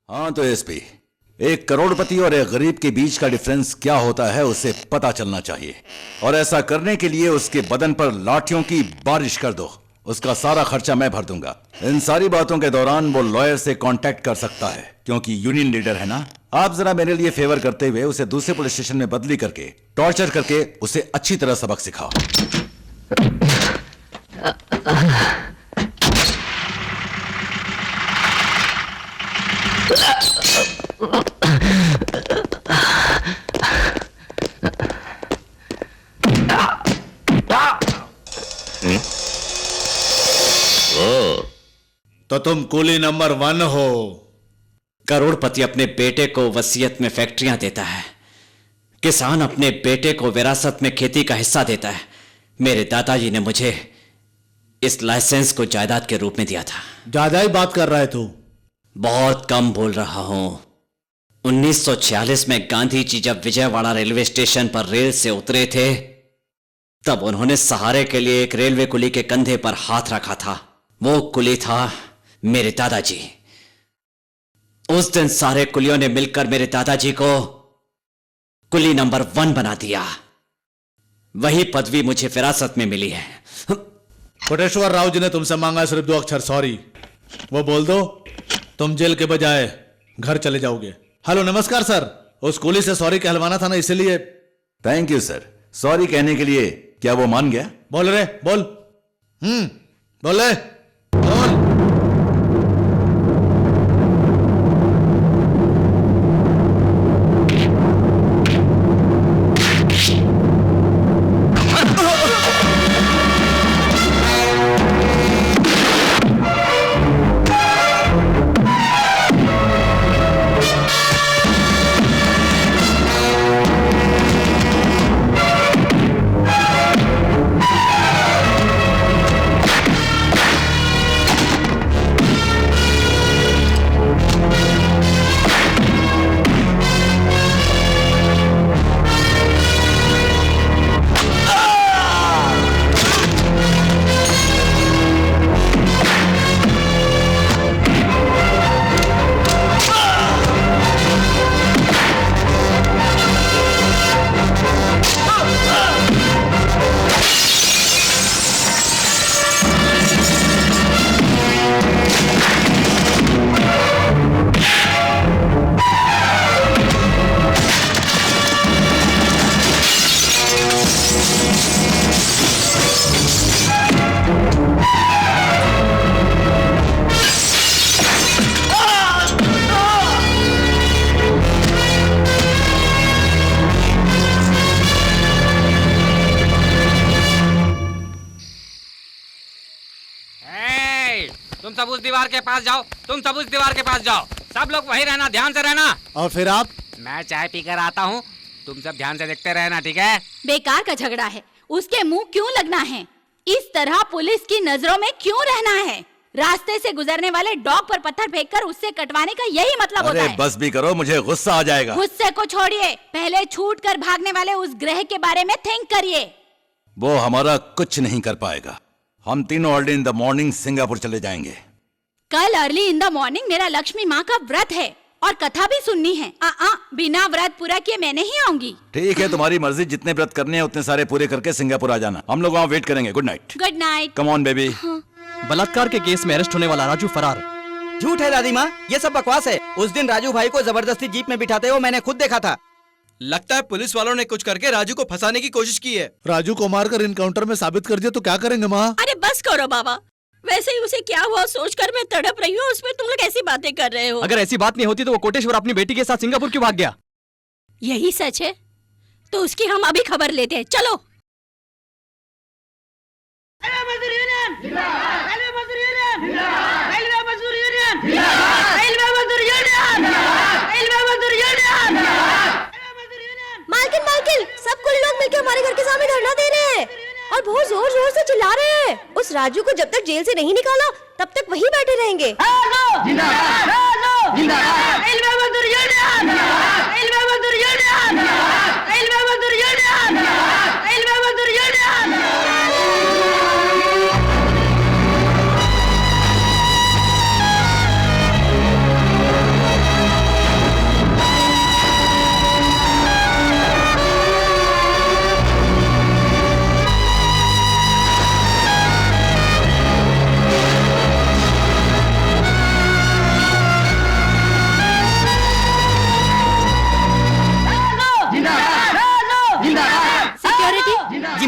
हाँ तो एसपी, एक करोड़पति और एक गरीब के बीच का डिफरेंस क्या होता है उसे पता चलना चाहिए, और ऐसा करने के लिए उसके बदन पर लाठियों की बारिश कर दो। उसका सारा खर्चा मैं भर दूंगा। इन सारी बातों के दौरान वो लॉयर से कांटेक्ट कर सकता है क्योंकि यूनियन लीडर है ना। आप जरा मेरे लिए फेवर करते हुए उसे दूसरे पुलिस स्टेशन में बदली करके टॉर्चर करके उसे अच्छी तरह सबक सिखाओ। तो तुम कुली नंबर 1 हो। करोड़पति अपने बेटे को वसीयत में फैक्ट्रियां देता है, किसान अपने बेटे को विरासत में खेती का हिस्सा देता है। मेरे दादाजी ने मुझे इस लाइसेंस को जायदाद के रूप में दिया था। ज्यादा ही बात कर रहा है तू। बहुत कम बोल रहा हूं। 1946 में गांधी जी जब विजयवाड़ा रेलवे स्टेशन पर रेल से उतरे थे, तब उन्होंने सहारे के लिए एक रेलवे कुली के कंधे पर हाथ रखा था। वो कुली था मेरे दादाजी। उस दिन सारे कुलियों ने मिलकर मेरे दादाजी को कुली नंबर 1 बना दिया। वही पदवी मुझे विरासत में मिली है। कोटेश्वर राव जी ने तुमसे मांगा सिर्फ 2 अक्षर सॉरी। वो बोल दो, तुम जेल के बजाय घर चले जाओगे। हेलो नमस्कार सर, उस कुली से सॉरी कहलवाना था ना, इसलिए। Thank you sir. सॉरी कहने के लिए क्या वो मान गया? बोल रे बोल। बोल रे बोल। तुम सब उस दीवार के पास जाओ, तुम सब उस दीवार के पास जाओ। सब लोग वहीं रहना, ध्यान से रहना। और फिर आप? मैं चाय पीकर आता हूँ, तुम सब ध्यान से देखते रहना, ठीक है? बेकार का झगड़ा है, उसके मुंह क्यों लगना है? इस तरह पुलिस की नजरों में क्यों रहना है? रास्ते से गुजरने वाले डॉग पर पत्थर फेंककर उससे कटवाने का यही मतलब होता है। बस भी करो, मुझे गुस्सा आ जाएगा। गुस्से को छोड़िए, पहले छूट कर भागने वाले उस ग्रह के बारे में थिंक करिए। वो हमारा कुछ नहीं कर पाएगा। हम तीनों early in the morning Singapore चले जाएंगे। कल अर्ली इन द मॉर्निंग मेरा लक्ष्मी माँ का व्रत है और कथा भी सुननी है। बिना व्रत पूरा किए मैं नहीं आऊंगी। ठीक है, तुम्हारी मर्जी। जितने व्रत करने हैं उतने सारे पूरे करके सिंगापुर आ जाना। हम लोग वहाँ वेट करेंगे। Good night. Good night. Come on baby. बलात्कार के केस में अरेस्ट होने वाला राजू फरार। झूठ है दादी माँ, ये सब बकवास है। उस दिन राजू भाई को जबरदस्ती जीप में बिठाते हुए मैंने खुद देखा था। लगता है पुलिस वालों ने कुछ करके राजू को फंसाने की कोशिश की है। राजू को मारकर इनकाउंटर में साबित कर दिया तो क्या करेंगे माँ? अरे बस करो बाबा, वैसे ही उसे क्या हुआ सोचकर मैं तड़प रही हूँ, उसमें तुम लोग ऐसी बातें कर रहे हो। अगर ऐसी बात नहीं होती तो वो कोटेश्वर अपनी बेटी के साथ सिंगापुर क्यों भाग गया? यही सच है तो उसकी हम अभी खबर लेते हैं, चलो। मालकिन मालकिन, सब कुल लोग मिलकर हमारे घर के सामने धरना दे रहे हैं और बहुत जोर जोर से चिल्ला रहे हैं। उस राजू को जब तक जेल से नहीं निकाला तब तक वहीं बैठे रहेंगे।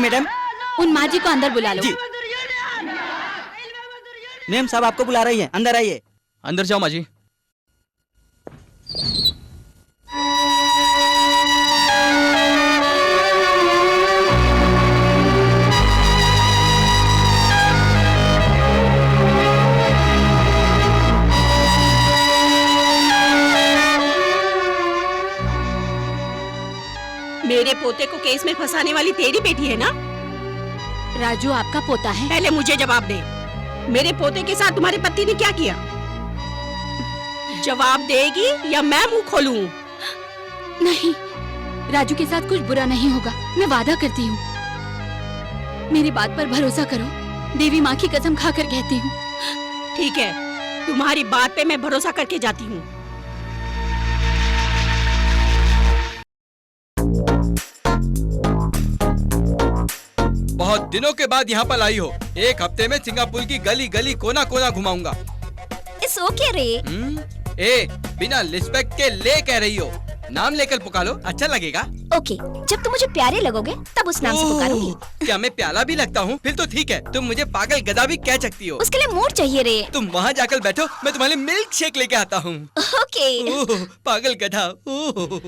मैडम। उन माँ जी को अंदर बुला लो। जी। मैम साहब आपको बुला रही है, अंदर आइए। अंदर जाओ माँ जी। मेरे पोते को केस में फंसाने वाली तेरी बेटी है ना? राजू आपका पोता है। पहले मुझे जवाब दे, मेरे पोते के साथ तुम्हारे पति ने क्या किया? जवाब देगी या मैं मुंह खोलूं? नहीं, राजू के साथ कुछ बुरा नहीं होगा, मैं वादा करती हूँ। मेरी बात पर भरोसा करो, देवी माँ की कसम खाकर कहती हूँ। ठीक है, तुम्हारी बात पे मैं भरोसा करके जाती हूँ। बहुत दिनों के बाद यहाँ पर आई हो। एक हफ्ते में सिंगापुर की गली गली कोना कोना घुमाऊंगा। इट्स ओके रे। ए, बिना रिस्पेक्ट के ले कह रही हो, नाम लेकर पुकारो, अच्छा लगेगा। ओके, जब तुम मुझे प्यारे लगोगे तब उस नाम से पुकारूंगी। क्या मैं प्याला भी लगता हूँ? फिर तो ठीक है, तुम मुझे पागल गधा भी कह सकती हो। उसके लिए मूड चाहिए रे। तुम वहाँ जाकर बैठो, मैं तुम्हारे लिए मिल्क शेक लेके आता हूँ। ओके। पागल गधा। ओह।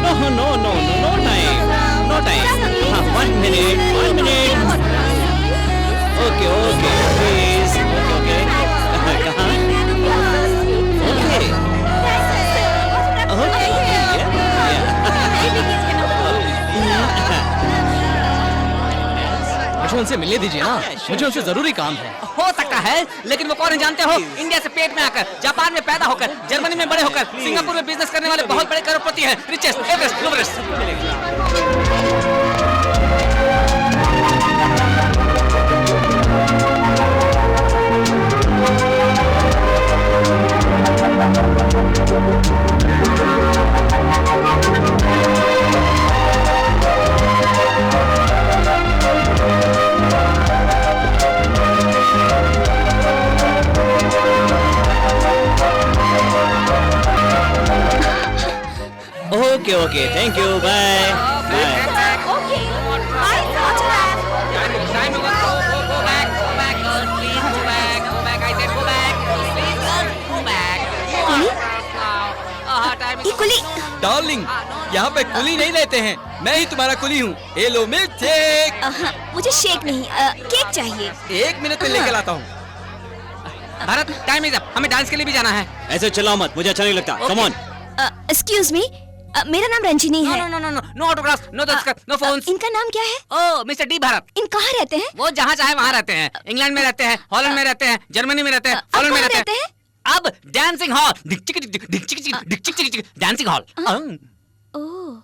No, no, no, no, no time. No time. 1 minute, 1 minute. Okay, okay, please. Okay, okay. कहाँ? Okay. Okay, मुझे उनसे मिलने दीजिए ना, मुझे उनसे जरूरी काम है। हो सकता है, लेकिन वो कौन है जानते हो? इंडिया से पेट में आकर, जापान में पैदा होकर, जर्मनी में बड़े होकर, सिंगापुर में बिजनेस करने वाले बहुत बड़े करोड़पति हैं। Richest, Everest, globalist. okay, okay. Thank you. Bye. Bye. Okay, bye Raju. Time over. Go back, girl. Please go back. I said go back. Please, girl, go back. Time is ये कुली। Darling, यहाँ पे कुली नहीं लेते हैं, मैं ही तुम्हारा कुली हूँ। ये लो मिल्क शेक। मुझे शेक नहीं, केक चाहिए। 1 मिनट में लेके लाता हूँ। भारत, टाइम इज अप, हमें डांस के लिए भी जाना है। ऐसे चलाओ मत, मुझे अच्छा नहीं लगता। Come on. एक्सक्यूज मी, मेरा नाम रंजिनी है। नो ऑटोग्राफ, नो दस्तखत, नो फोन्स। इनका नाम क्या है? ओह, मिस्टर डी भारत। इन कहाँ रहते हैं? वो जहाँ चाहे वहाँ रहते हैं। इंग्लैंड में रहते हैं, हॉलैंड में रहते हैं, जर्मनी में रहते हैं, अब हॉलैंड में कहाँ रहते हैं। अब डांसिंग हॉल, डांसिंग हॉल। ओह।